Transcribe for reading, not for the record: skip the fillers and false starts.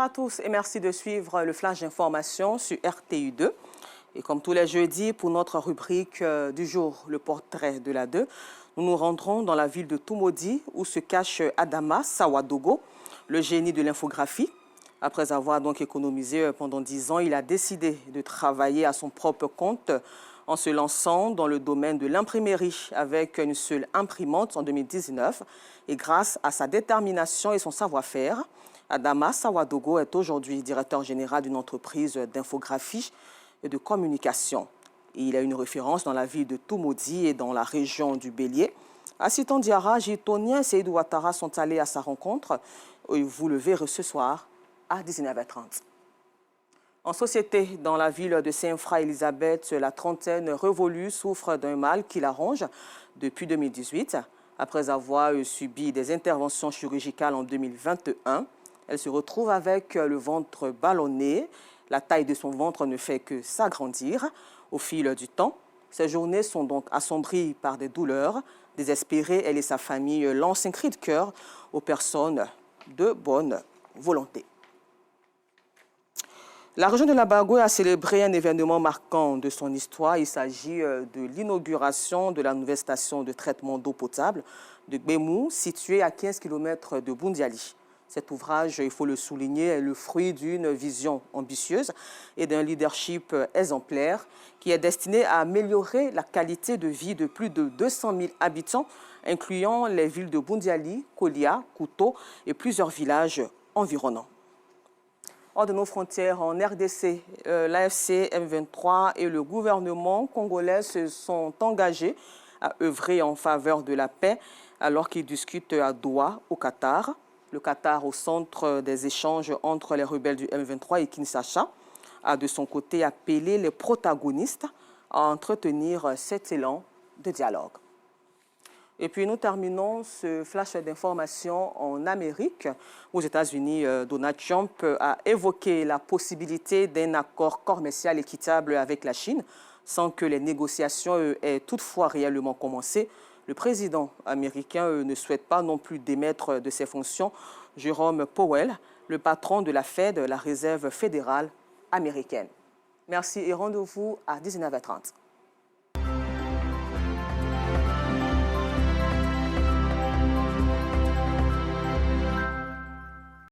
à tous et merci de suivre le flash d'information sur RTU2. Et comme tous les jeudis, pour notre rubrique du jour, le portrait de la 2, nous nous rendrons dans la ville de Tumodi où se cache Adama Sawadogo, le génie de l'infographie. Après avoir donc économisé pendant 10 ans, il a décidé de travailler à son propre compte en se lançant dans le domaine de l'imprimerie avec une seule imprimante en 2019. Et grâce à sa détermination et son savoir-faire, Adama Sawadogo est aujourd'hui directeur général d'une entreprise d'infographie et de communication. Et il a une référence dans la ville de Tumodi et dans la région du Bélier. Assistant Diarra, Gitonien et Seydou Ouattara sont allés à sa rencontre. Et vous le verrez ce soir à 19h30. En société, dans la ville de Saint-Fra-Élisabeth, la trentaine révolue souffre d'un mal qui la ronge depuis 2018. Après avoir subi des interventions chirurgicales en 2021, elle se retrouve avec le ventre ballonné. La taille de son ventre ne fait que s'agrandir au fil du temps. Ses journées sont donc assombries par des douleurs. Désespérée, elle et sa famille lancent un cri de cœur aux personnes de bonne volonté. La région de la Bargoue a célébré un événement marquant de son histoire. Il s'agit de l'inauguration de la nouvelle station de traitement d'eau potable de Gbemou, située à 15 km de Boundiali. Cet ouvrage, il faut le souligner, est le fruit d'une vision ambitieuse et d'un leadership exemplaire qui est destiné à améliorer la qualité de vie de plus de 200 000 habitants, incluant les villes de Boundiali, Kolia, Kouto et plusieurs villages environnants. Hors de nos frontières, en RDC, l'AFC M23 et le gouvernement congolais se sont engagés à œuvrer en faveur de la paix alors qu'ils discutent à Doha, au Qatar. Le Qatar, au centre des échanges entre les rebelles du M23 et Kinshasa, a de son côté appelé les protagonistes à entretenir cet élan de dialogue. Et puis nous terminons ce flash d'information en Amérique. Aux États-Unis, Donald Trump a évoqué la possibilité d'un accord commercial équitable avec la Chine, sans que les négociations aient toutefois réellement commencé. Le président américain ne souhaite pas non plus démettre de ses fonctions Jerome Powell, le patron de la Fed, la Réserve fédérale américaine. Merci et rendez-vous à 19h30.